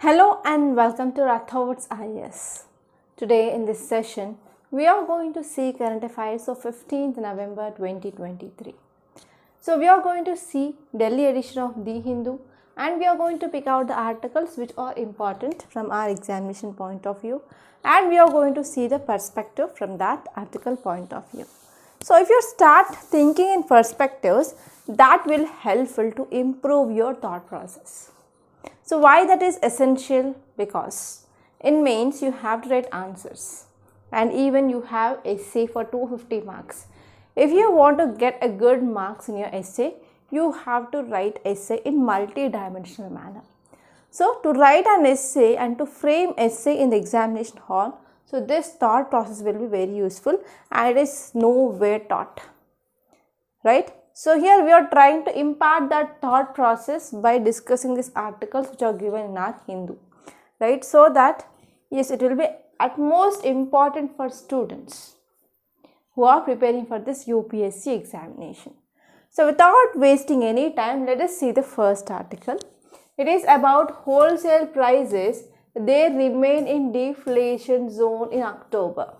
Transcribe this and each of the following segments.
Hello and welcome to Rathod's IAS. Today in this session, we are going to see current affairs of 15th November 2023. So we are going to see Delhi edition of The Hindu and we are going to pick out the articles which are important from our examination point of view, and we are going to see the perspective from that article point of view. So if you start thinking in perspectives, that will helpful to improve your thought process. So why that is essential? Because in mains you have to write answers and even you have essay for 250 marks. If you want to get a good marks in your essay, you have to write essay in multi-dimensional manner. So to write an essay and to frame essay in the examination hall, so this thought process will be very useful and it is nowhere taught, right? So here we are trying to impart that thought process by discussing these articles which are given in our Hindu, right? So that yes, it will be at most important for students who are preparing for this UPSC examination. So without wasting any time, let us see the first article. It is about wholesale prices. They remain in deflation zone in October.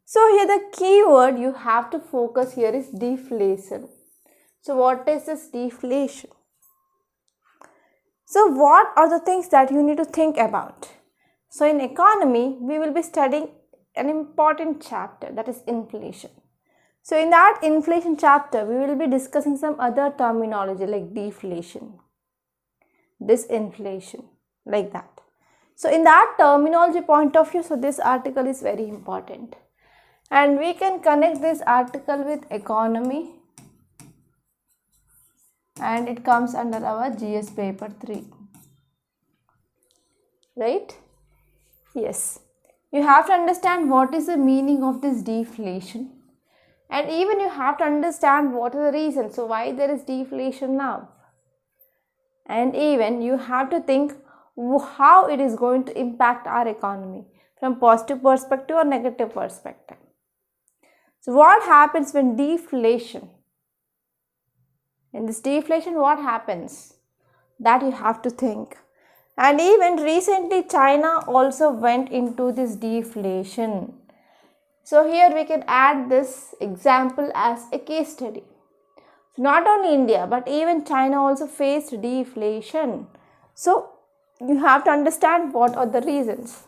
So here the keyword you have to focus here is deflation. So what is this deflation? So what are the things that you need to think about? So in economy, we will be studying an important chapter, that is inflation. So in that inflation chapter, we will be discussing some other terminology like deflation, disinflation, like that. So in that terminology point of view, so this article is very important. And we can connect this article with economy and it comes under our GS paper 3, right? Yes, you have to understand what is the meaning of this deflation, and even you have to understand what is the reason, so why there is deflation now, and even you have to think how it is going to impact our economy from positive perspective or negative perspective. So what happens when deflation? In this deflation, what happens? That you have to think. And even recently, China also went into this deflation. So here we can add this example as a case study. So not only India, but even China also faced deflation. So you have to understand what are the reasons.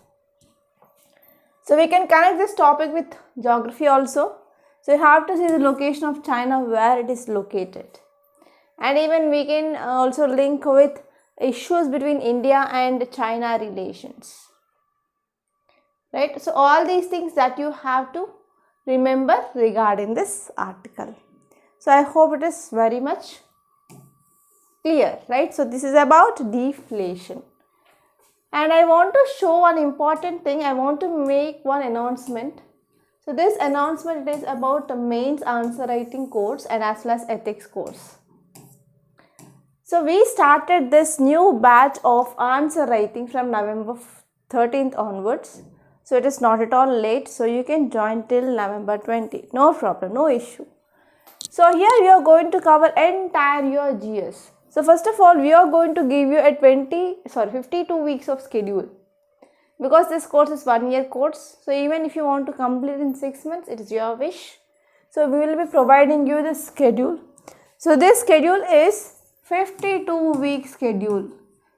So we can connect this topic with geography also. So you have to see the location of China, where it is located. And even we can also link with issues between India and China relations. Right? So all these things that you have to remember regarding this article. So I hope it is very much clear, right? So this is about deflation. And I want to show one important thing. I want to make one announcement. So this announcement is about the mains answer writing course and as well as ethics course. So we started this new batch of answer writing from November 13th onwards. So it is not at all late. So you can join till November 20. No problem, no issue. So here we are going to cover entire your GS. So first of all, we are going to give you a 52 weeks of schedule. Because this course is 1 year course, so even if you want to complete in 6 months, it is your wish. So we will be providing you the schedule. So this schedule is 52 week schedule.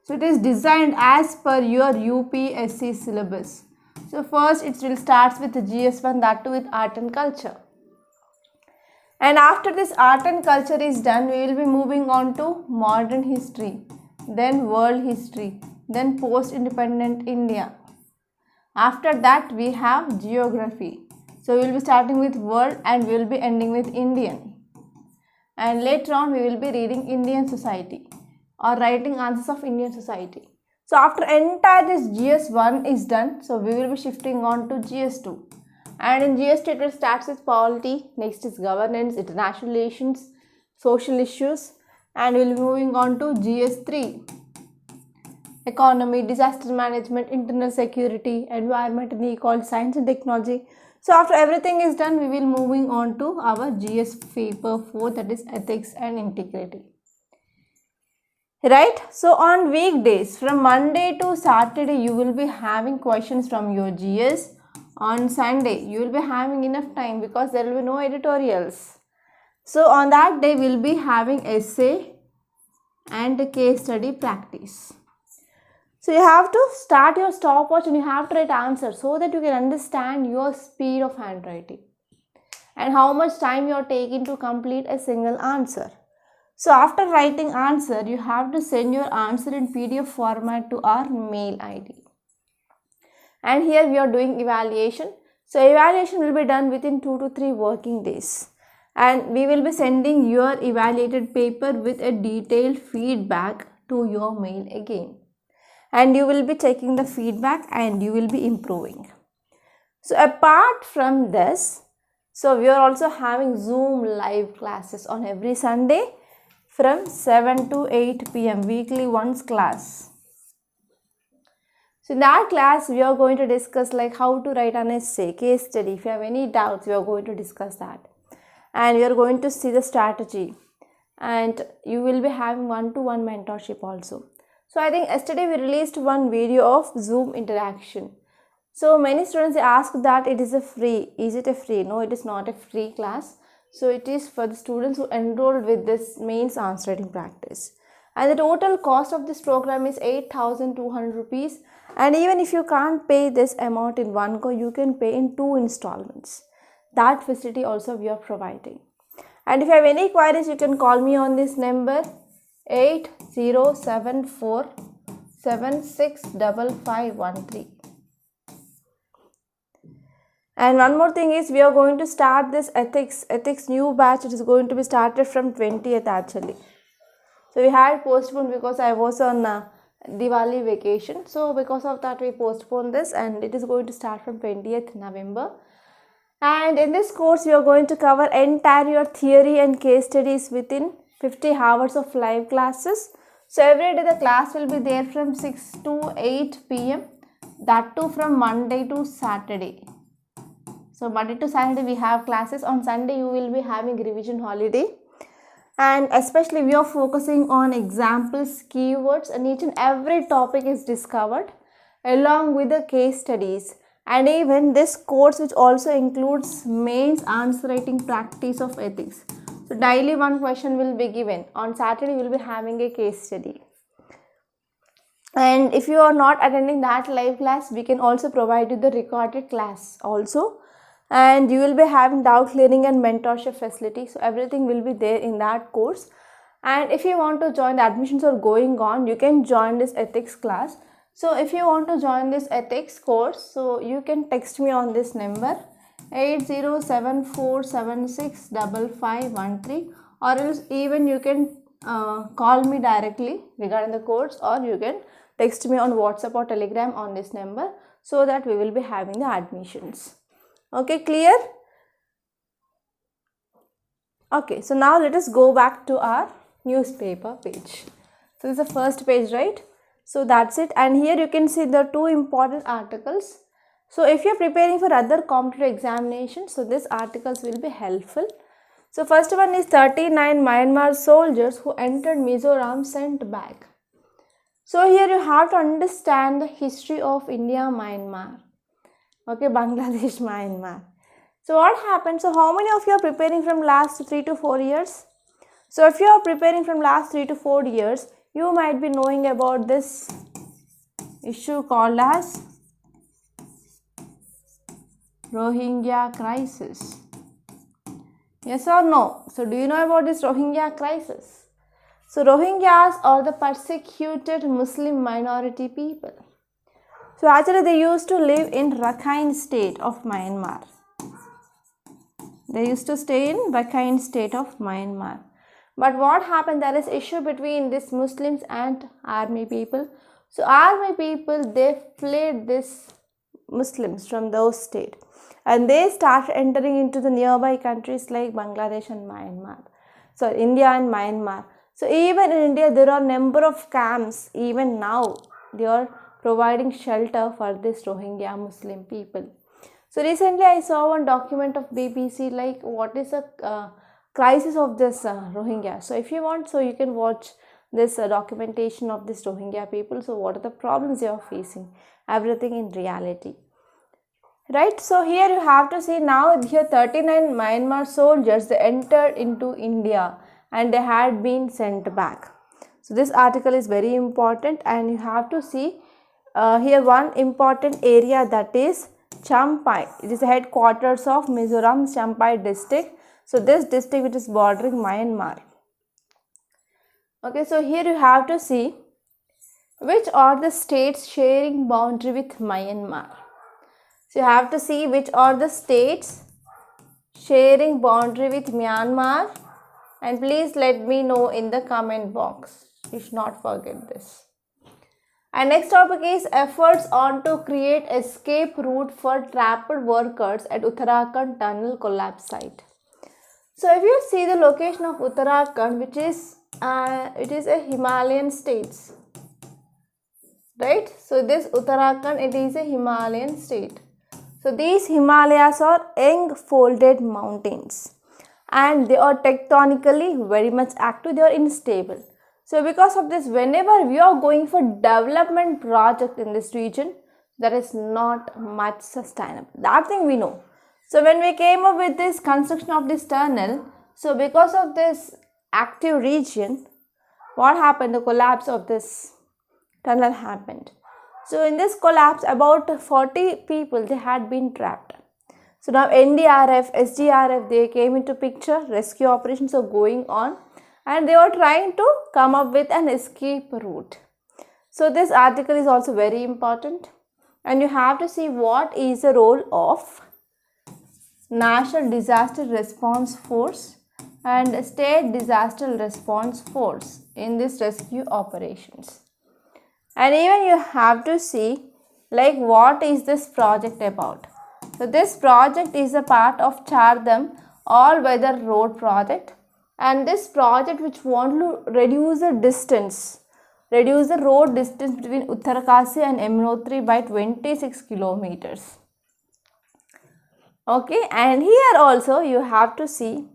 So it is designed as per your UPSC syllabus. So first it will start with the GS1, that too with art and culture. And after this art and culture is done, we will be moving on to modern history, then world history, then post-independent India. After that, we have geography. So we will be starting with world and we will be ending with Indian. And later on, we will be reading Indian society or writing answers of Indian society. So after entire this GS1 is done, so we will be shifting on to GS2. And in GS2, it will start with polity, next is governance, international relations, social issues, and we will be moving on to GS3. Economy, disaster management, internal security, environment and equality, science and technology. So after everything is done, we will moving on to our GS paper 4, that is ethics and integrity. right? So on weekdays from Monday to Saturday you will be having questions from your GS. On Sunday you will be having enough time because there will be no editorials. So on that day we will be having essay and case study practice. So you have to start your stopwatch and you have to write answers so that you can understand your speed of handwriting and how much time you are taking to complete a single answer. So after writing answer, you have to send your answer in PDF format to our mail ID. And here we are doing evaluation. So evaluation will be done within 2 to 3 working days. And we will be sending your evaluated paper with a detailed feedback to your mail again. And you will be checking the feedback and you will be improving. So apart from this, so we are also having Zoom live classes on every Sunday from 7 to 8 p.m. weekly once class. So in that class we are going to discuss like how to write an essay, case study. If you have any doubts, we are going to discuss that. And we are going to see the strategy. And you will be having one-to-one mentorship also. So I think yesterday we released one video of Zoom interaction. So many students ask that it is a free. Is it a free? No, it is not a free class. So it is for the students who enrolled with this mains answer writing practice. And the total cost of this program is 8,200 rupees. And even if you can't pay this amount in one go, you can pay in 2 installments. That facility also we are providing. And if you have any queries, you can call me on this number 8074 765513. And one more thing is we are going to start this ethics new batch. It is going to be started from 20th actually. So we had postponed because I was on Diwali vacation. So because of that we postponed this and it is going to start from 20th November. And in this course we are going to cover entire theory and case studies within 50 hours of live classes. So every day the class will be there from 6 to 8 p.m. That too from Monday to Saturday. So Monday to Saturday we have classes. On Sunday you will be having revision holiday. And especially we are focusing on examples, keywords, and each and every topic is discovered along with the case studies. And even this course which also includes mains answer writing practice of ethics. So daily one question will be given. On Saturday we will be having a case study. And if you are not attending that live class, we can also provide you the recorded class also. And you will be having doubt clearing and mentorship facility. So everything will be there in that course. And if you want to join, the admissions are going on, you can join this ethics class. So if you want to join this ethics course, so you can text me on this number 8074765513, or else even you can call me directly regarding the course, or you can text me on WhatsApp or Telegram on this number, so that we will be having the admissions. Okay, clear? Okay, so now let us go back to our newspaper page. So this is the first page, right? So that's it. And here you can see the 2 important articles. So if you are preparing for other competitive examinations, so these articles will be helpful. So first one is 39 Myanmar soldiers who entered Mizoram sent back. So here you have to understand the history of India, Myanmar. Okay, Bangladesh, Myanmar. So what happened? So how many of you are preparing from last 3 to 4 years? So if you are preparing from last 3 to 4 years, you might be knowing about this issue called as Rohingya crisis. Yes or no? So do you know about this Rohingya crisis? So Rohingyas are the persecuted Muslim minority people. So actually they used to live in Rakhine state of Myanmar. They used to stay in Rakhine state of Myanmar. But what happened, there is issue between these Muslims and army people. So army people, they fled these Muslims from those states. And they started entering into the nearby countries like Bangladesh and Myanmar. So India and Myanmar. So even in India, there are number of camps. Even now, they are providing shelter for this Rohingya Muslim people. So recently I saw one document of BBC like what is the crisis of this Rohingya. So if you want, so you can watch this documentation of this Rohingya people. So what are the problems they are facing? Everything in reality. Right, so here you have to see now here 39 Myanmar soldiers, they entered into India and they had been sent back. So this article is very important, and you have to see here one important area, that is Champhai. It is the headquarters of Mizoram Champhai district. So this district which is bordering Myanmar. Okay, so here you have to see which are the states sharing boundary with Myanmar. So you have to see which are the states sharing boundary with Myanmar, and please let me know in the comment box. You should not forget this. And next topic is efforts on to create escape route for trapped workers at Uttarakhand tunnel collapse site. So if you see the location of Uttarakhand, which is it is a Himalayan states, right? So this Uttarakhand, it is a Himalayan state. So these Himalayas are young folded mountains, and they are tectonically very much active, they are unstable. So because of this, whenever we are going for development project in this region, there is not much sustainable. That thing we know. So when we came up with this construction of this tunnel, so because of this active region, what happened? The collapse of this tunnel happened. So in this collapse, about 40 people, they had been trapped. So now NDRF, SDRF, they came into picture, rescue operations are going on, and they were trying to come up with an escape route. So this article is also very important, and you have to see what is the role of National Disaster Response Force and State Disaster Response Force in this rescue operations. And even you have to see like what is this project about. So this project is a part of Chardham all weather road project, and this project which want to reduce the road distance between Uttarakasi and Yamunotri by 26 kilometers. Okay, and here also you have to see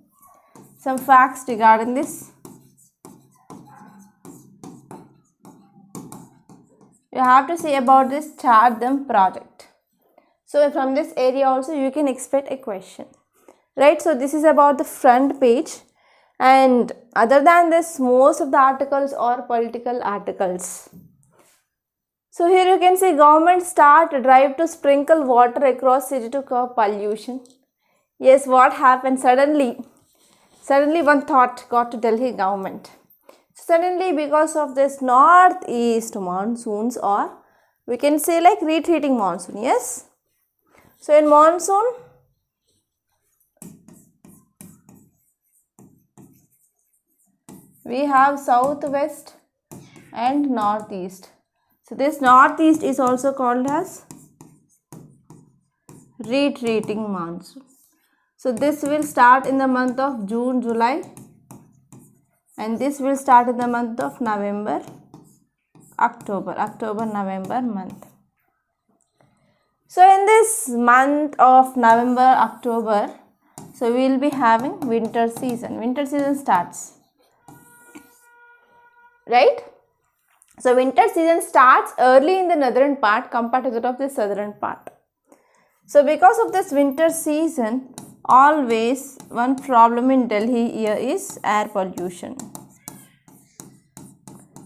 some facts regarding this. You have to see about this Chardham project. So from this area also you can expect a question, right? So this is about the front page, and other than this, most of the articles are political articles. So here you can see government start drive to sprinkle water across city to curb pollution. Yes, what happened? Suddenly one thought got to Delhi government. Suddenly, because of this northeast monsoons, or we can say like retreating monsoon, yes. So in monsoon, we have southwest and northeast. So this northeast is also called as retreating monsoon. So this will start in the month of June, July, and this will start in the month of November, October, November month. So in this month of November, October, so we will be having winter season. Winter season starts, right? So winter season starts early in the northern part compared to that of the southern part. So because of this winter season, always one problem in Delhi here is air pollution.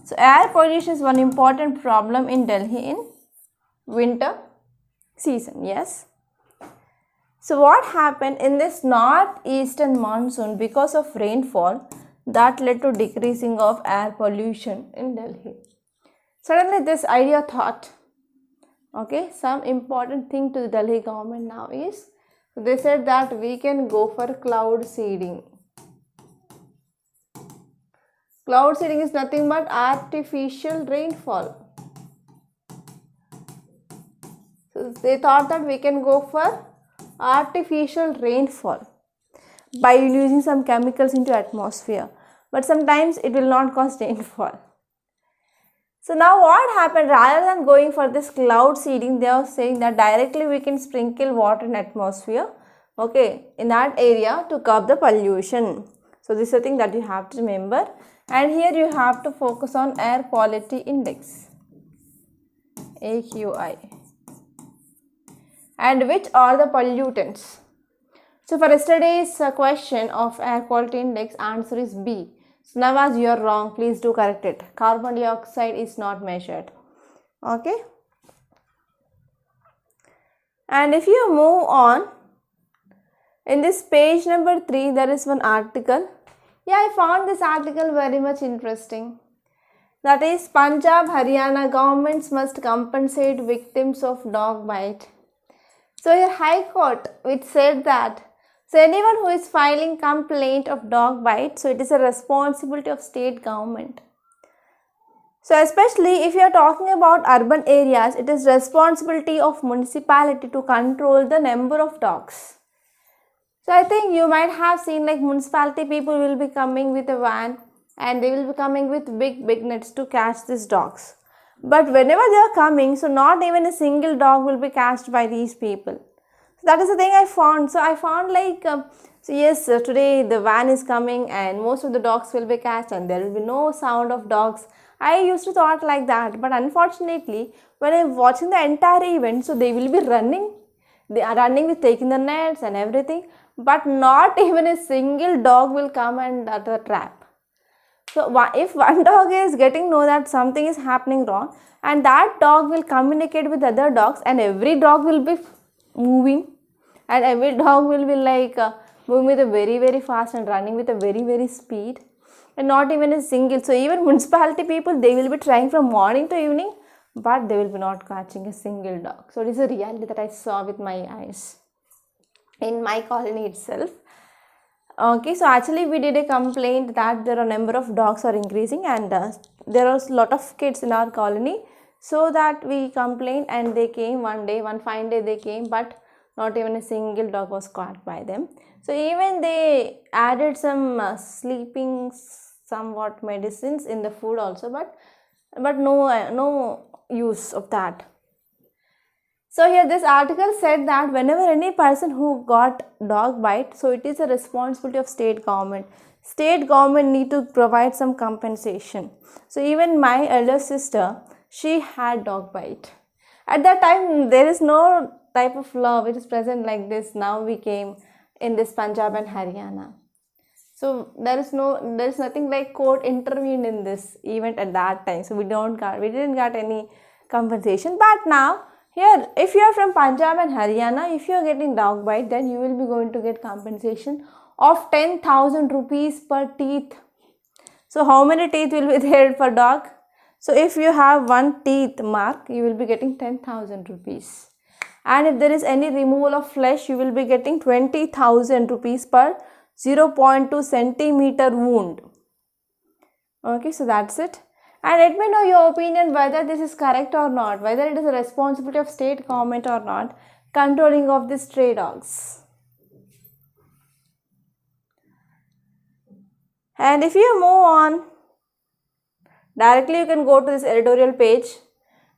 So air pollution is one important problem in Delhi in winter season, yes. So what happened in this northeastern monsoon, because of rainfall, that led to decreasing of air pollution in Delhi. Suddenly this idea thought, okay, some important thing to the Delhi government now is, they said that we can go for cloud seeding. Cloud seeding is nothing but artificial rainfall. So they thought that we can go for artificial rainfall by using some chemicals into atmosphere, but sometimes it will not cause rainfall. So now what happened, rather than going for this cloud seeding, they are saying that directly we can sprinkle water in atmosphere, okay, in that area to curb the pollution. So this is the thing that you have to remember. And here you have to focus on air quality index, AQI. And which are the pollutants? So for yesterday's question of air quality index, answer is B. So now as you are wrong, please do correct it. Carbon dioxide is not measured. Okay. And if you move on, in this page number 3, there is one article. Yeah, I found this article very much interesting. That is, Punjab, Haryana governments must compensate victims of dog bite. So here High Court, which said that, so anyone who is filing complaint of dog bite, so it is a responsibility of state government. So especially if you are talking about urban areas, it is responsibility of municipality to control the number of dogs. So I think you might have seen like municipality people will be coming with a van and they will be coming with big nets to catch these dogs. But whenever they are coming, so not even a single dog will be catched by these people. So that is the thing I found. So I found like, so yes, today the van is coming and most of the dogs will be catched and there will be no sound of dogs. I used to thought like that, but unfortunately, when I am watching the entire event, so they will be running. They are running with taking the nets and everything, but not even a single dog will come and the trap. So if one dog is getting know that something is happening wrong, and that dog will communicate with other dogs, and every dog will be moving, and every dog will be like moving with a very fast and running with a very speed, and not even a single. So even municipality people, they will be trying from morning to evening, but they will be not catching a single dog. So it is a reality that I saw with my eyes in my colony itself. Okay, so actually we did a complaint that there are number of dogs are increasing and there are a lot of kids in our colony. So that we complained and they came one fine day they came, but not even a single dog was caught by them. So even they added some sleeping somewhat medicines in the food also, but no use of that. So here this article said that whenever any person who got dog bite, so it is a responsibility of state government. State government need to provide some compensation. So even my elder sister, she had dog bite. At that time, there is no type of law which is present like this. Now we came in this Punjab and Haryana. So there is nothing like court intervened in this event at that time. So we didn't get any compensation. But now here, if you are from Punjab and Haryana, if you are getting dog bite, then you will be going to get compensation of 10,000 rupees per teeth. So how many teeth will be there per dog? So if you have one teeth mark, you will be getting 10,000 rupees. And if there is any removal of flesh, you will be getting 20,000 rupees per 0.2 centimeter wound. Okay, so that's it. And let me know your opinion whether this is correct or not, whether it is a responsibility of state government or not, controlling of these stray dogs. And if you move on, directly you can go to this editorial page.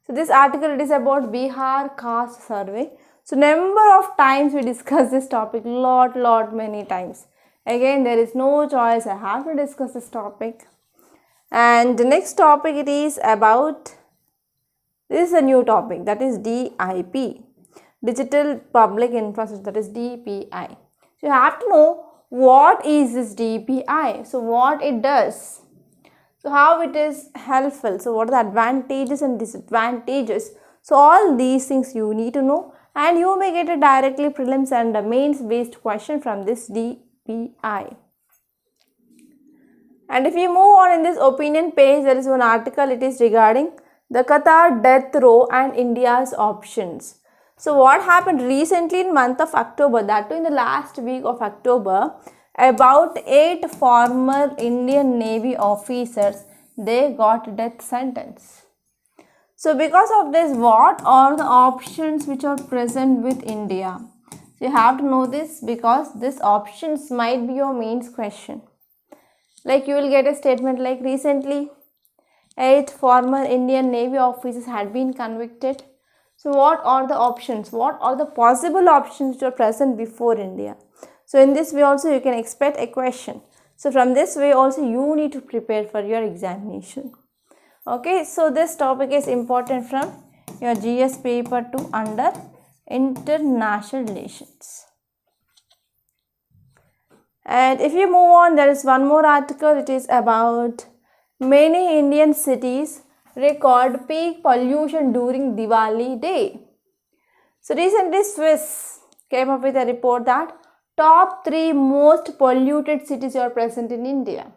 So this article, it is about Bihar caste survey. So number of times we discuss this topic, many times. Again, there is no choice, I have to discuss this topic. And the next topic, it is about, this is a new topic, that is DIP, Digital Public Infrastructure, that is DPI. So you have to know what is this DPI, so what it does, so how it is helpful, so what are the advantages and disadvantages. So all these things you need to know, and you may get a directly prelims and a mains based question from this DPI. And if you move on in this opinion page, there is one article, it is regarding the Qatar death row and India's options. So what happened recently in month of October, that too in the last week of October, about 8 former Indian Navy officers, they got death sentence. So because of this, what are the options which are present with India? So you have to know this because these options might be your mains question. Like you will get a statement like recently 8 former Indian Navy officers had been convicted. So what are the options? What are the possible options which are present before India? So in this way also you can expect a question. So from this way also you need to prepare for your examination. Okay, so this topic is important from your GS paper 2 under international relations. And if you move on, there is one more article. It is about many Indian cities record peak pollution during Diwali day. So recently Swiss came up with a report that top 3 most polluted cities are present in India.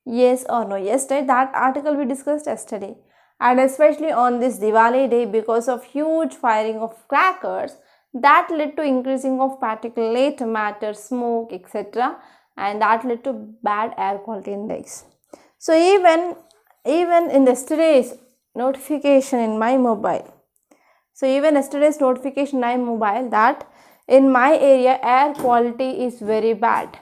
Yes or no? Yes, right? That article we discussed yesterday. And especially on this Diwali day, because of huge firing of crackers, that led to increasing of particulate matter, smoke, etc. And that led to bad air quality index. So even in yesterday's notification in my mobile, that in my area air quality is very bad.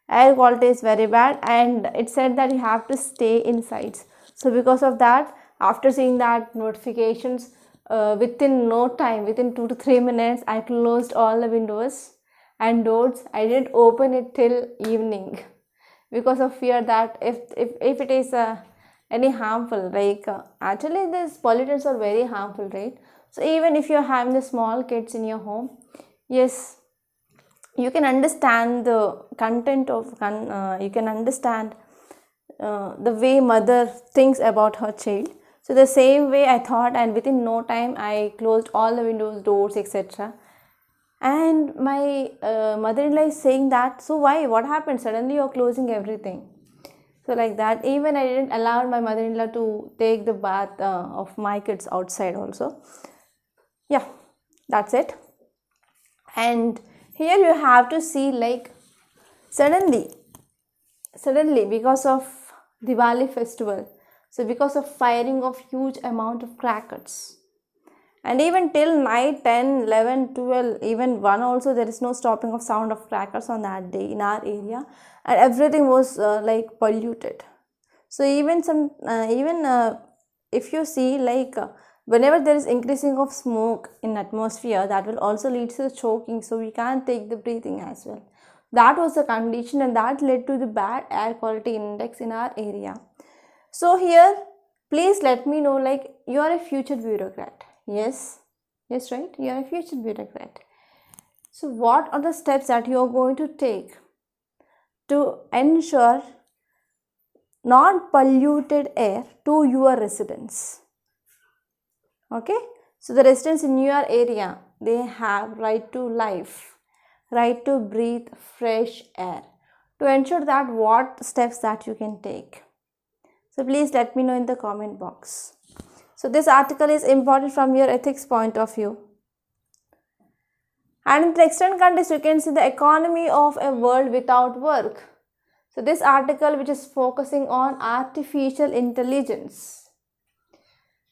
And it said that you have to stay inside. So because of that, after seeing that notifications, within no time, within 2 to 3 minutes, I closed all the windows and doors. I didn't open it till evening because of fear that if it is any harmful, like actually these pollutants are very harmful, right? So even if you're having the small kids in your home, yes, you can understand the content of you can understand the way mother thinks about her child. So the same way I thought, and within no time I closed all the windows, doors, etc. And my mother-in-law is saying that, so why, what happened, suddenly you're closing everything? So like that, even I didn't allow my mother-in-law to take the bath of my kids outside also. Yeah, that's it. And here you have to see, like, suddenly because of Diwali festival, so because of firing of huge amount of crackers, and even till night 10, 11, 12, even 1 also, there is no stopping of sound of crackers on that day in our area, and everything was like polluted. So even if you see, like whenever there is increasing of smoke in atmosphere, that will also lead to choking, so we can't take the breathing as well. That was the condition, and that led to the bad air quality index in our area. So here, please let me know, like, you are a future bureaucrat. Yes, right, you are a future bureaucrat. So what are the steps that you are going to take to ensure non-polluted air to your residents? Okay, so the residents in your area, they have right to life, right to breathe fresh air. To ensure that, what steps that you can take? So please let me know in the comment box. So this article is important from your ethics point of view. And in the external context, you can see the economy of a world without work. So this article, which is focusing on artificial intelligence.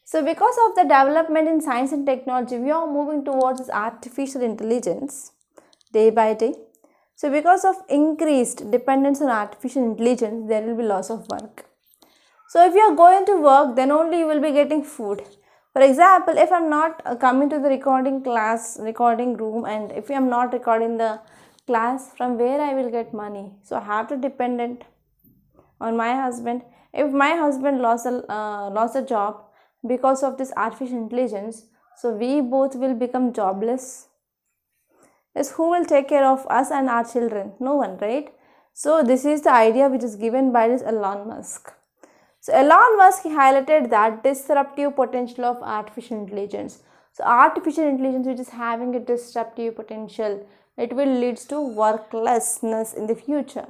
So because of the development in science and technology, we are moving towards this artificial intelligence day by day. So because of increased dependence on artificial intelligence, there will be loss of work. So if you are going to work, then only you will be getting food. For example, if I am not coming to the recording room, and if I am not recording the class, from where I will get money? So I have to dependent on my husband. If my husband lost a job because of this artificial intelligence, so we both will become jobless. Yes, who will take care of us and our children? No one, right? So this is the idea which is given by this Elon Musk. So Elon Musk highlighted that disruptive potential of artificial intelligence. So artificial intelligence, which is having a disruptive potential, it will lead to worklessness in the future.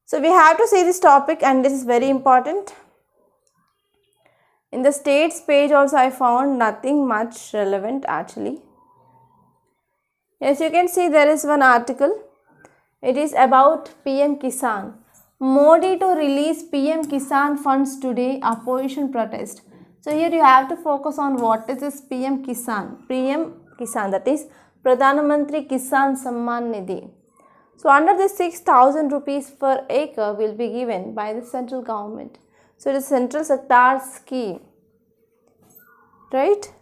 So we have to see this topic, and this is very important. In the states page also I found nothing much relevant actually. Yes, you can see there is one article. It is about PM Kisan. Modi to release PM Kisan funds today, opposition protest. So here you have to focus on what is this PM Kisan. PM Kisan, that is Pradhan Mantri Kisan Samman Nidhi. So under this 6,000 rupees per acre will be given by the central government. So it is central sector scheme, right?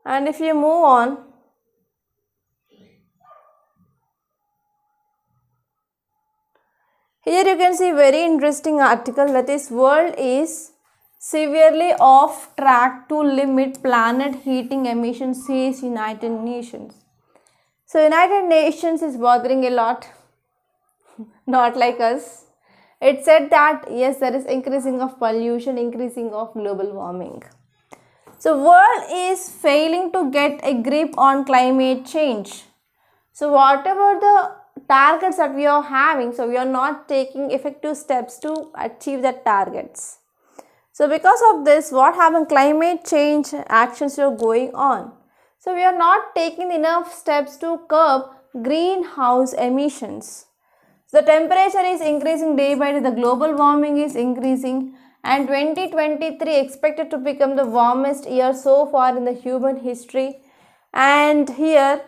And if you move on, here you can see very interesting article, that is world is severely off track to limit planet heating emissions, says United Nations. So United Nations is bothering a lot, not like us. It said that yes, there is increasing of pollution, increasing of global warming. So world is failing to get a grip on climate change. So whatever the targets that we are having, so we are not taking effective steps to achieve the targets. So because of this, what happened? Climate change actions are going on. So we are not taking enough steps to curb greenhouse emissions. The temperature is increasing day by day, the global warming is increasing, and 2023 expected to become the warmest year so far in the human history. And here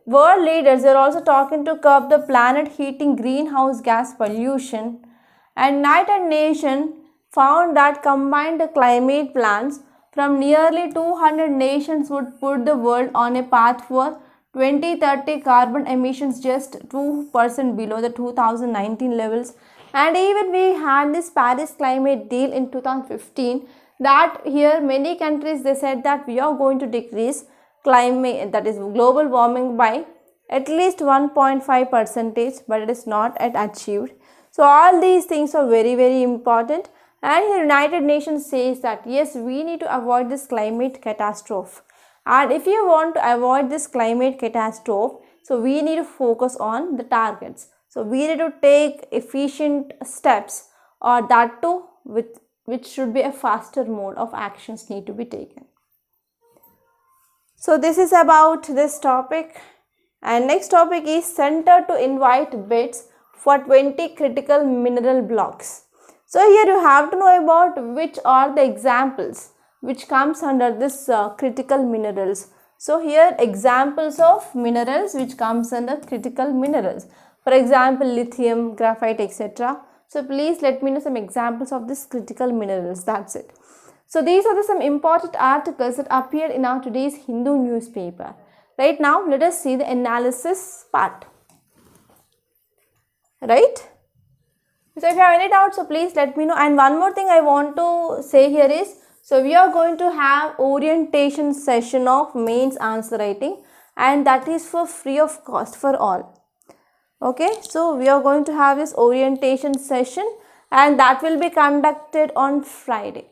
world leaders are also talking to curb the planet heating greenhouse gas pollution. And United Nations found that combined climate plans from nearly 200 nations would put the world on a path for 2030 carbon emissions just 2% below the 2019 levels. And even we had this Paris climate deal in 2015, that here many countries, they said that we are going to decrease climate, that is global warming, by at least 1.5%, but it is not yet achieved. So all these things are very important. And the United Nations says that yes, we need to avoid this climate catastrophe. And if you want to avoid this climate catastrophe, so we need to focus on the targets. So we need to take efficient steps, or that too with which should be a faster mode of actions need to be taken. So this is about this topic. And next topic is Center to invite bids for 20 critical mineral blocks. So here you have to know about which are the examples which comes under this critical minerals. So here examples of minerals which comes under critical minerals. For example, lithium, graphite, etc. So please let me know some examples of this critical minerals. That's it. So these are some important articles that appeared in our today's Hindu newspaper. Right now, let us see the analysis part. Right? So if you have any doubts, so please let me know. And one more thing I want to say here is, so we are going to have orientation session of mains answer writing, and that is for free of cost for all. Okay, so we are going to have this orientation session, and that will be conducted on Friday.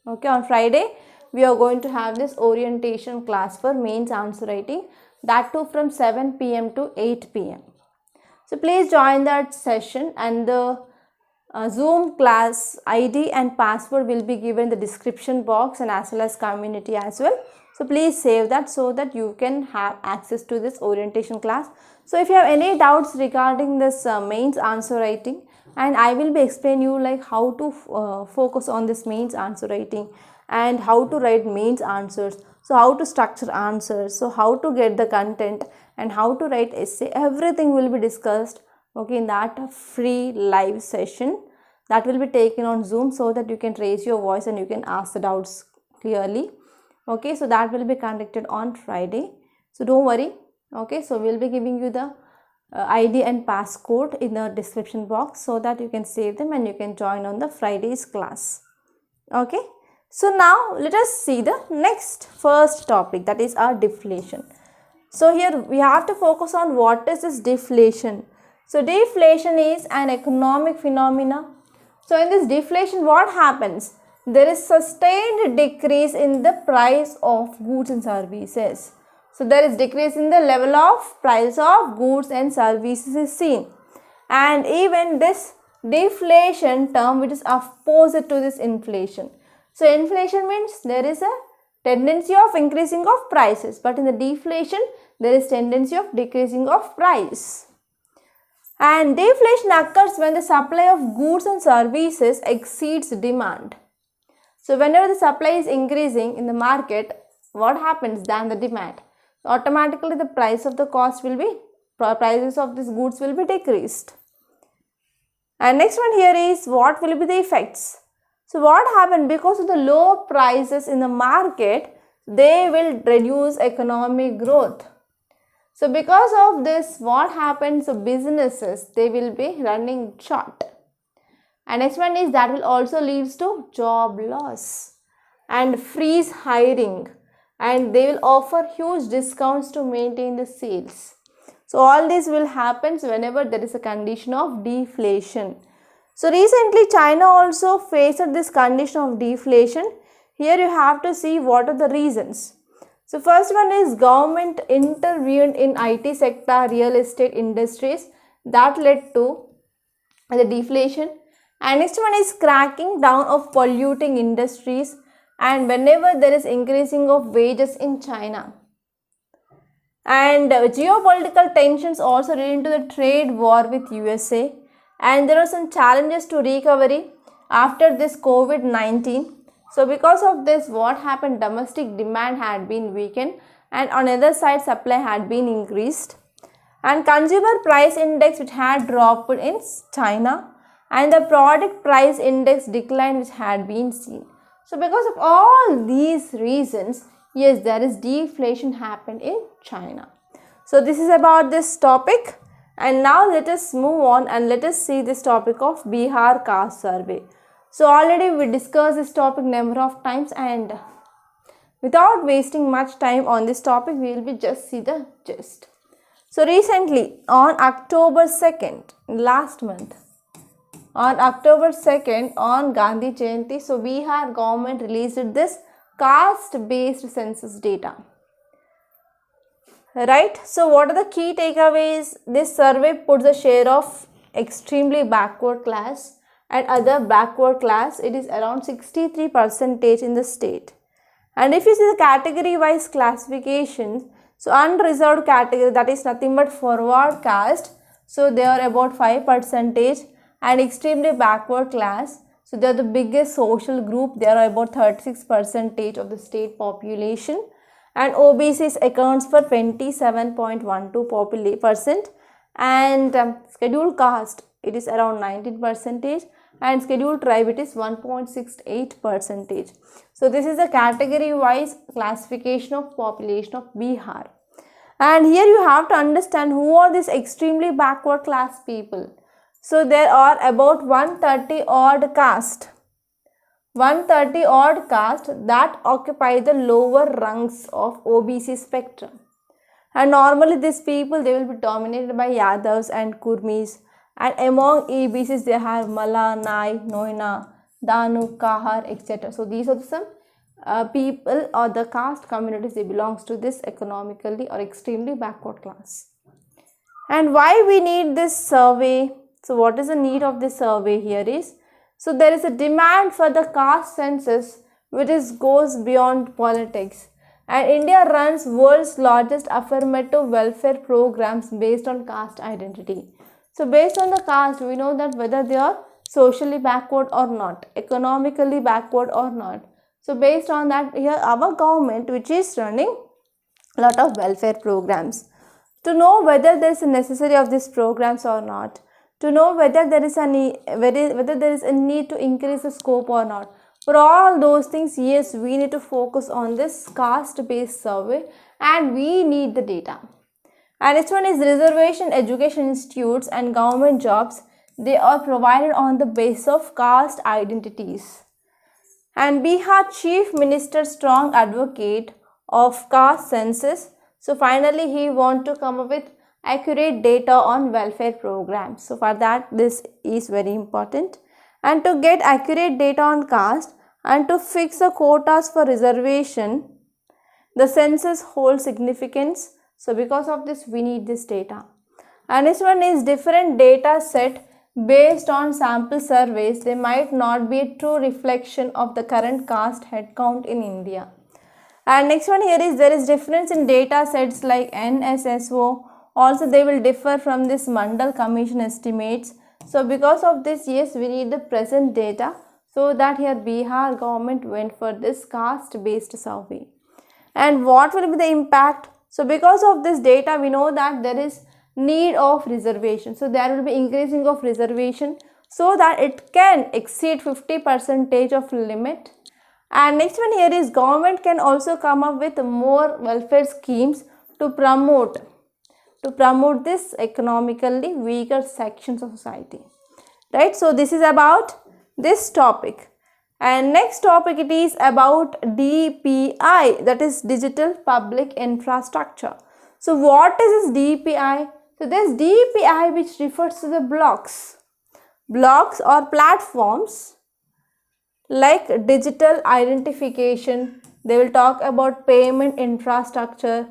Okay, on Friday we are going to have this orientation class for mains answer writing, that too from 7 p.m. to 8 p.m. So please join that session, and the Zoom class ID and password will be given in the description box and as well as community as well. So please save that so that you can have access to this orientation class. So if you have any doubts regarding this mains answer writing, and I will be explaining you like how to focus on this mains answer writing and how to write mains answers. So how to structure answers, so how to get the content and how to write essay, everything will be discussed, okay, in that free live session that will be taken on Zoom, so that you can raise your voice and you can ask the doubts clearly. Okay, so that will be conducted on Friday. So don't worry. Okay, so we'll be giving you the ID and passcode in the description box so that you can save them and you can join on the Friday's class. Okay, so now let us see the next first topic, that is our deflation. So here we have to focus on what is this deflation. So deflation is an economic phenomena. So in this deflation, what happens? There is sustained decrease in the price of goods and services. So there is decrease in the level of price of goods and services is seen. And even this deflation term, which is opposite to this inflation. So inflation means there is a tendency of increasing of prices, but in the deflation there is tendency of decreasing of price. And deflation occurs when the supply of goods and services exceeds demand. So whenever the supply is increasing in the market, what happens? Than the demand, automatically the price of the cost will be, prices of these goods will be decreased. And next one here is, what will be the effects? So what happened? Because of the low prices in the market, they will reduce economic growth. So because of this, what happens? So businesses, they will be running short. And next one is that will also leads to job loss and freeze hiring, and they will offer huge discounts to maintain the sales. So all this will happen whenever there is a condition of deflation. So recently China also faced this condition of deflation. Here you have to see what are the reasons. So first one is government intervened in IT sector, real estate industries, that led to the deflation. And next one is cracking down of polluting industries, and whenever there is increasing of wages in China. And geopolitical tensions also leading to the trade war with USA, and there are some challenges to recovery after this COVID-19. So because of this, what happened? Domestic demand had been weakened, and on the other side supply had been increased, and consumer price index which had dropped in China, and the product price index decline which had been seen. So because of all these reasons, yes, there is deflation happened in China. So this is about this topic, and now let us move on and let us see this topic of Bihar caste survey. So already we discussed this topic number of times, and without wasting much time on this topic, we will be just see the gist. So recently on October 2nd, last month, on October 2nd, on Gandhi Jayanti, so Bihar government released this caste based census data. Right, so what are the key takeaways? This survey puts the share of extremely backward class and other backward class, it is around 63% in the state. And if you see the category wise classifications, so unreserved category, that is nothing but forward caste, so they are about 5%, and extremely backward class, so they are the biggest social group, they are about 36% of the state population, and OBCs accounts for 27.12%, and scheduled caste, it is around 19%, and scheduled tribe, it is 1.68%. So this is the category wise classification of population of Bihar. And here you have to understand who are these extremely backward class people. So there are about 130 odd caste that occupy the lower rungs of OBC spectrum. And normally these people, they will be dominated by Yadavs and Kurmis, and among ABCs they have Mala, Nai, Noina, Danu, Kahar, etc. So these are some people or the caste communities, they belongs to this economically or extremely backward class. And why we need this survey? So what is the need of this survey here is, so there is a demand for the caste census which goes beyond politics, and India runs world's largest affirmative welfare programs based on caste identity. So based on the caste, we know that whether they are socially backward or not, economically backward or not. So based on that, here our government which is running a lot of welfare programs to know whether there is a necessity of these programs or not, to know whether there is a need, whether there is a need to increase the scope or not. For all those things, yes, we need to focus on this caste based survey, and we need the data. And next one is reservation education institutes and government jobs, they are provided on the basis of caste identities. And Bihar Chief Minister strong advocate of caste census. So finally he want to come up with accurate data on welfare programs. So for that, this is very important. And to get accurate data on caste and to fix the quotas for reservation, the census holds significance. So because of this, we need this data. And this one is different data set based on sample surveys. They might not be a true reflection of the current caste headcount in India. And next one here is there is difference in data sets like NSSO. Also they will differ from this Mandal Commission estimates. So because of this, yes, we need the present data. So that here Bihar government went for this caste based survey. And what will be the impact? So because of this data, we know that there is need of reservation. So there will be increasing of reservation so that it can exceed 50% of limit. And next one here is government can also come up with more welfare schemes to promote this economically weaker sections of society, right? So this is about this topic. And next topic, it is about DPI, that is digital public infrastructure. So what is this DPI? So this DPI which refers to the blocks or platforms like digital identification. They will talk about payment infrastructure,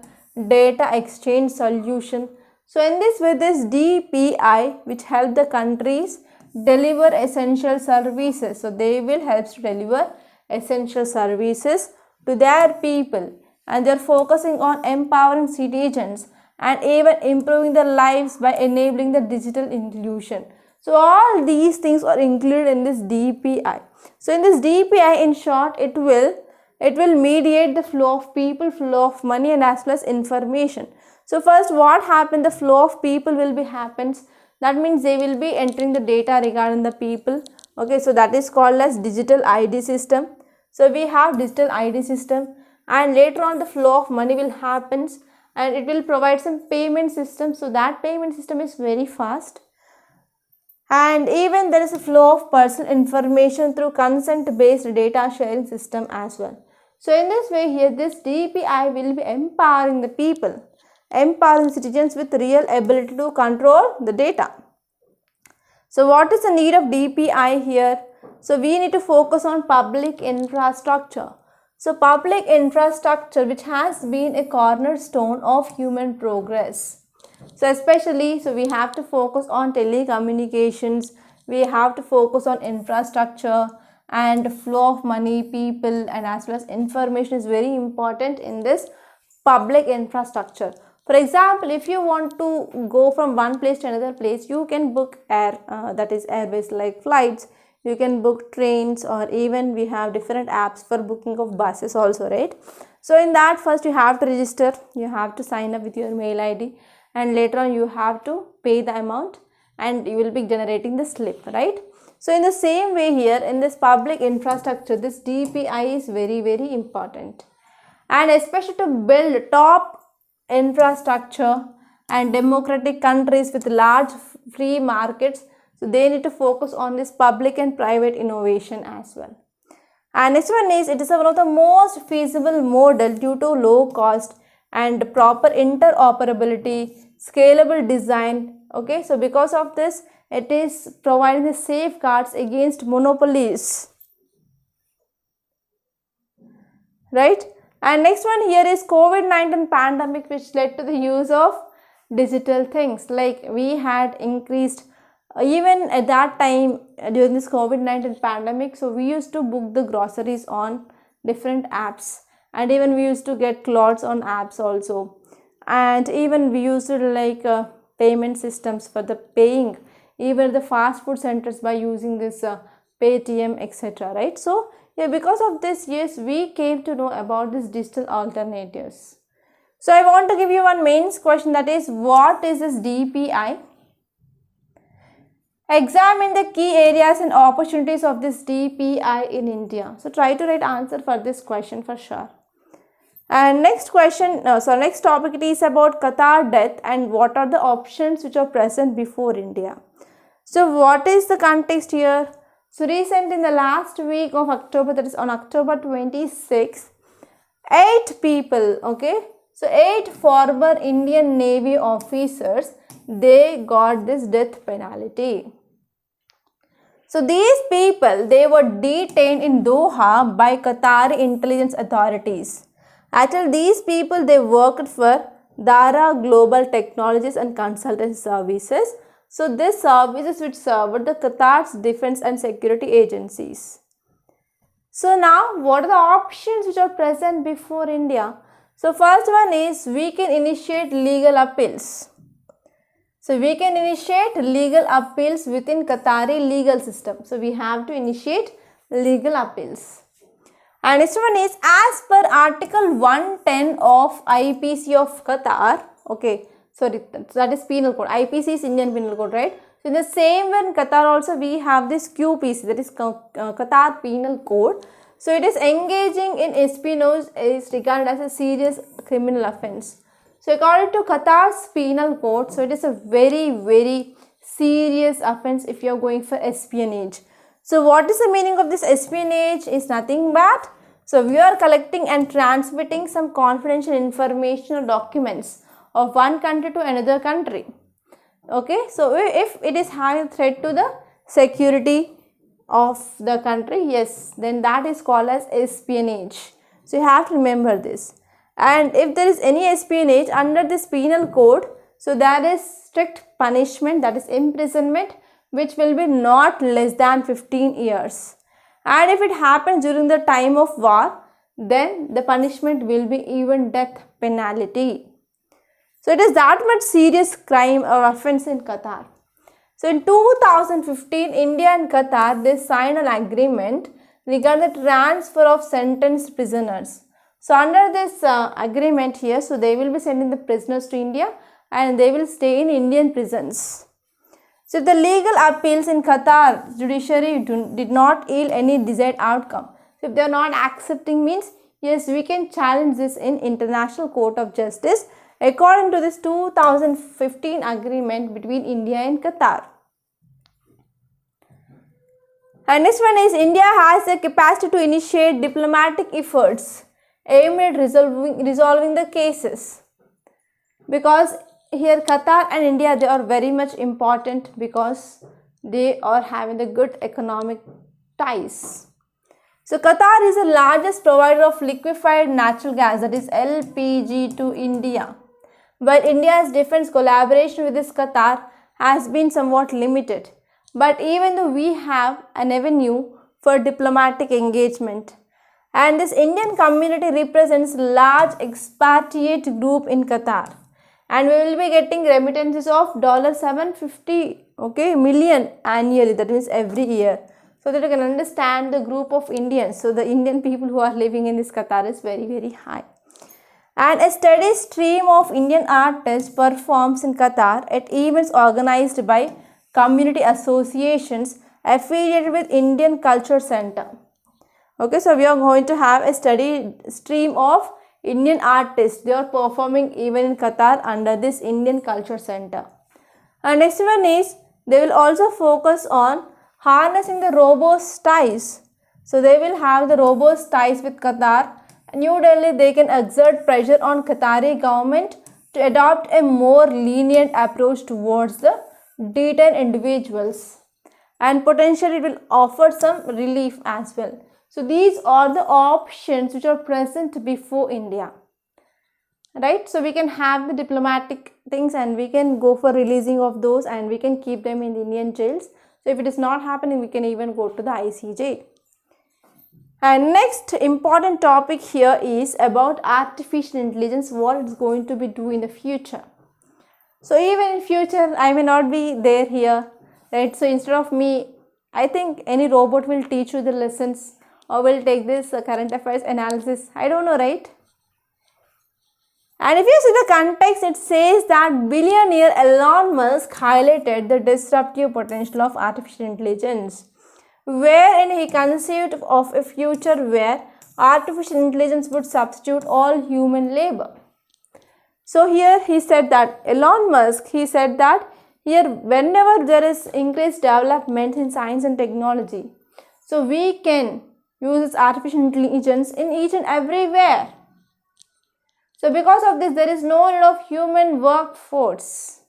data exchange solution. So in this way, this DPI which help the countries deliver essential services. So they will help to deliver essential services to their people, and they are focusing on empowering citizens and even improving their lives by enabling the digital inclusion. So all these things are included in this DPI. So in this DPI, in short, it will mediate the flow of people, flow of money, and as well as information. So first, what happened? The flow of people will be happens. That means they will be entering the data regarding the people. Okay, so that is called as digital ID system. So we have digital ID system, and later on the flow of money will happens, and it will provide some payment system. So that payment system is very fast. And even there is a flow of personal information through consent based data sharing system as well. So in this way here, this DPI will be empowering the people, empowering citizens with real ability to control the data. So what is the need of DPI here? So we need to focus on public infrastructure. So public infrastructure which has been a cornerstone of human progress. So especially, so we have to focus on telecommunications, we have to focus on infrastructure and flow of money, people, and as well as information is very important in this public infrastructure. For example, if you want to go from one place to another place, you can book that is airways like flights, you can book trains, or even we have different apps for booking of buses also, right? So in that, first you have to register, you have to sign up with your mail ID, and later on you have to pay the amount and you will be generating the slip, right? So in the same way here, in this public infrastructure, this DPI is very, very important, and especially to build top infrastructure and democratic countries with large free markets. So they need to focus on this public and private innovation as well. And next one is, it is one of the most feasible model due to low cost and proper interoperability, scalable design. Okay, so because of this, it is providing the safeguards against monopolies, right? And next one here is COVID-19 pandemic, which led to the use of digital things. Like we had increased even at that time during this COVID-19 pandemic. So we used to book the groceries on different apps, and even we used to get clothes on apps also, and even we used to like payment systems for the paying even the fast food centers by using this Paytm, etc., right? So yeah, because of this, yes, we came to know about these digital alternatives. So I want to give you one mains question, that is, what is this DPI? Examine the key areas and opportunities of this DPI in India. So try to write answer for this question for sure. And next question, next topic, it is about Qatar death and what are the options which are present before India. So what is the context here? So recent in the last week of October, that is on October 26, 8 people, okay, so 8 former Indian Navy officers, they got this death penalty. So these people, they were detained in Doha by Qatari intelligence authorities. Actually, these people, they worked for Dara Global Technologies and Consultancy Services. So these services which served the Qatar's defense and security agencies. So now, what are the options which are present before India? So first one is, we can initiate legal appeals. So we can initiate legal appeals within Qatari legal system. So we have to initiate legal appeals. And next one is, as per Article 110 of IPC of Qatar, okay, sorry, that is penal code. IPC is Indian penal code, right? So in the same way in Qatar also we have this QPC, that is Qatar penal code. So it is engaging in espionage is regarded as a serious criminal offence. So according to Qatar's penal code, so it is a very serious offence if you are going for espionage. So what is the meaning of this espionage? Is nothing but, so we are collecting and transmitting some confidential information or documents of one country to another country. Okay, so if it is having a threat to the security of the country, yes, then that is called as espionage. So you have to remember this. And if there is any espionage under this penal code, so there is strict punishment, that is imprisonment, which will be not less than 15 years. And if it happens during the time of war, then the punishment will be even death penalty. So it is that much serious crime or offence in Qatar. So in 2015, India and Qatar, they signed an agreement regarding the transfer of sentenced prisoners. So under this agreement here, so they will be sending the prisoners to India and they will stay in Indian prisons. So if the legal appeals in Qatar judiciary did not yield any desired outcome. So if they are not accepting, means yes, we can challenge this in International Court of Justice according to this 2015 agreement between India and Qatar. And next one is, India has the capacity to initiate diplomatic efforts aimed at resolving the cases, because here Qatar and India, they are very much important because they are having the good economic ties. So Qatar is the largest provider of liquefied natural gas, that is LPG, to India. But India's defense collaboration with this Qatar has been somewhat limited. But even though we have an avenue for diplomatic engagement, and this Indian community represents a large expatriate group in Qatar, and we will be getting remittances of $750 million annually, that means every year, so that you can understand the group of Indians. So the Indian people who are living in this Qatar is very high. And a steady stream of Indian artists performs in Qatar at events organized by community associations affiliated with Indian Culture Center. Okay, so we are going to have a steady stream of Indian artists. They are performing even in Qatar under this Indian Culture Center. And next one is, they will also focus on harnessing the robust ties. So they will have the robust ties with Qatar. New Delhi, they can exert pressure on Qatari government to adopt a more lenient approach towards the detained individuals, and potentially it will offer some relief as well. So these are the options which are present before India, right? So we can have the diplomatic things and we can go for releasing of those, and we can keep them in the Indian jails. So if it is not happening, we can even go to the ICJ. And next important topic here is about artificial intelligence, what it's going to be doing in the future. So even in future, I may not be there here, right? So instead of me, I think any robot will teach you the lessons, or will take this current affairs analysis. I don't know, right? And if you see the context, it says that billionaire Elon Musk highlighted the disruptive potential of artificial intelligence, wherein he conceived of a future where artificial intelligence would substitute all human labor. So here he said that, Elon Musk, he said that here whenever there is increased development in science and technology, so we can use artificial intelligence in each and everywhere. So because of this, there is no need of human workforce.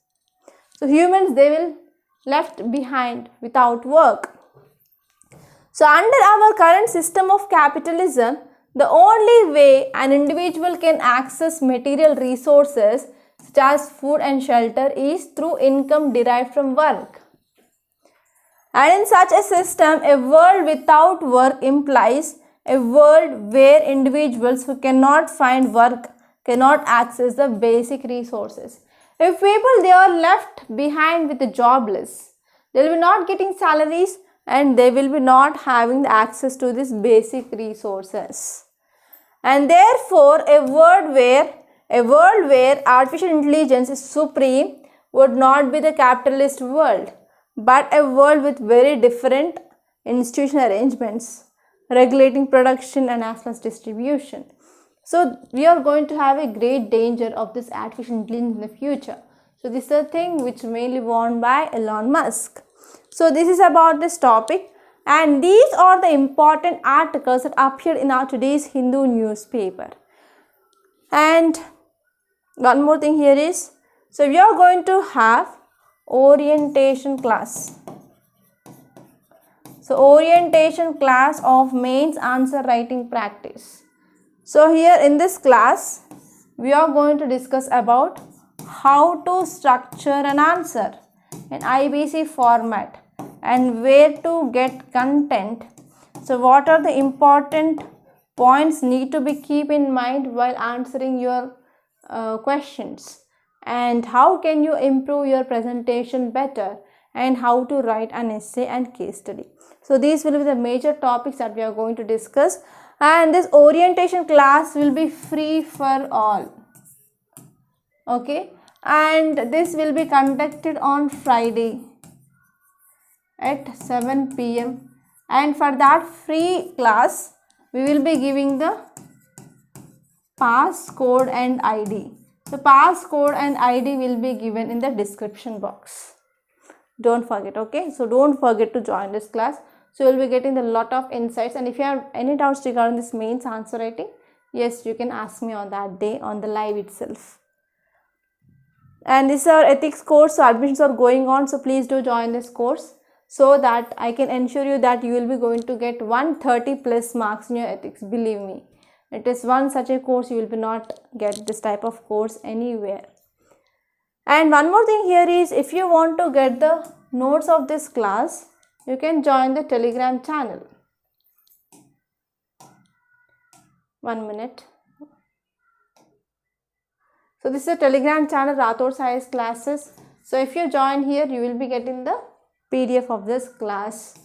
So humans, they will left behind without work. So under our current system of capitalism, the only way an individual can access material resources such as food and shelter is through income derived from work. And in such a system, a world without work implies a world where individuals who cannot find work cannot access the basic resources. If people, they are left behind with the jobless, they will be not getting salaries and they will be not having the access to these basic resources. And therefore, a world where artificial intelligence is supreme would not be the capitalist world, but a world with very different institutional arrangements. regulating production and as well as distribution. So we are going to have a great danger of this artificial intelligence in the future. So this is a thing which mainly warned by Elon Musk. So this is about this topic, and these are the important articles that appeared in our today's Hindu newspaper. And one more thing here is, so we are going to have orientation class. So orientation class of mains answer writing practice. So here in this class, we are going to discuss about how to structure an answer in IBC format and where to get content. So what are the important points need to be keep in mind while answering your questions, and how can you improve your presentation better, and how to write an essay and case study. So these will be the major topics that we are going to discuss, and this orientation class will be free for all. Okay, and this will be conducted on Friday at 7 p.m. and for that free class we will be giving the passcode and ID. So passcode and ID will be given in the description box. Don't forget, okay? So don't forget to join this class. So you will be getting a lot of insights, and if you have any doubts regarding this mains answer writing, yes, you can ask me on that day on the live itself. And this is our ethics course, so admissions are going on, so please do join this course so that I can ensure you that you will be going to get 130 plus marks in your ethics. Believe me, it is one such a course, you will be not get this type of course anywhere. And one more thing here is, if you want to get the notes of this class, you can join the Telegram channel. 1 minute. So this is a Telegram channel, Rathod Science Classes. So if you join here, you will be getting the PDF of this class.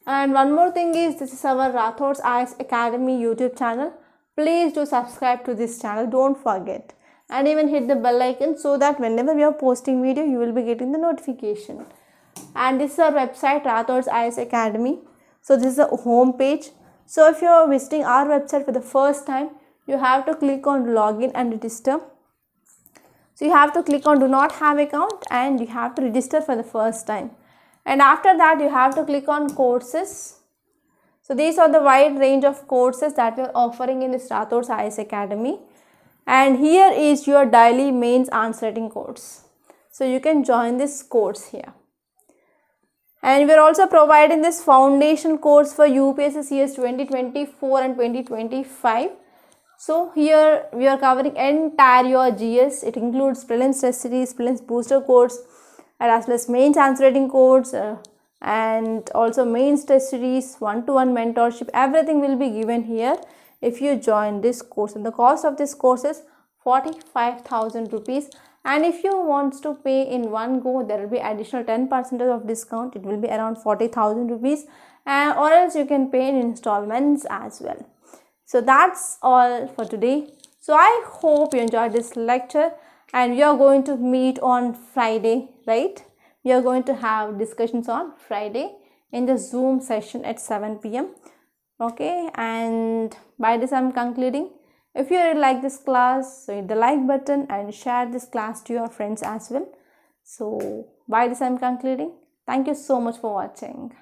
And one more thing is, this is our Rathod's IAS Academy YouTube channel. Please do subscribe to this channel, don't forget. And even hit the bell icon so that whenever we are posting video, you will be getting the notification. And this is our website, Rathod's IAS Academy. So this is the home page. So if you are visiting our website for the first time, you have to click on login and register. So you have to click on do not have account and you have to register for the first time. And after that, you have to click on courses. So these are the wide range of courses that we are offering in this Rathod's IAS Academy. And here is your daily mains answer writing course. So you can join this course here. And we are also providing this foundation course for UPSC CS 2024 and 2025. So here we are covering entire your GS. It includes prelims test series, prelims booster course, and as well as mains answer writing course, and also mains test series, one-to-one mentorship. Everything will be given here if you join this course. And the cost of this course is 45,000 rupees. And if you want to pay in one go, there will be additional 10% of discount. It will be around 40,000 rupees, or else you can pay in installments as well. So that's all for today. So I hope you enjoyed this lecture, and we are going to meet on Friday, right? We are going to have discussions on Friday in the Zoom session at 7 p.m. Okay, and by this I'm concluding. If you really like this class, so hit the like button and share this class to your friends as well. So by this I'm concluding. Thank you so much for watching.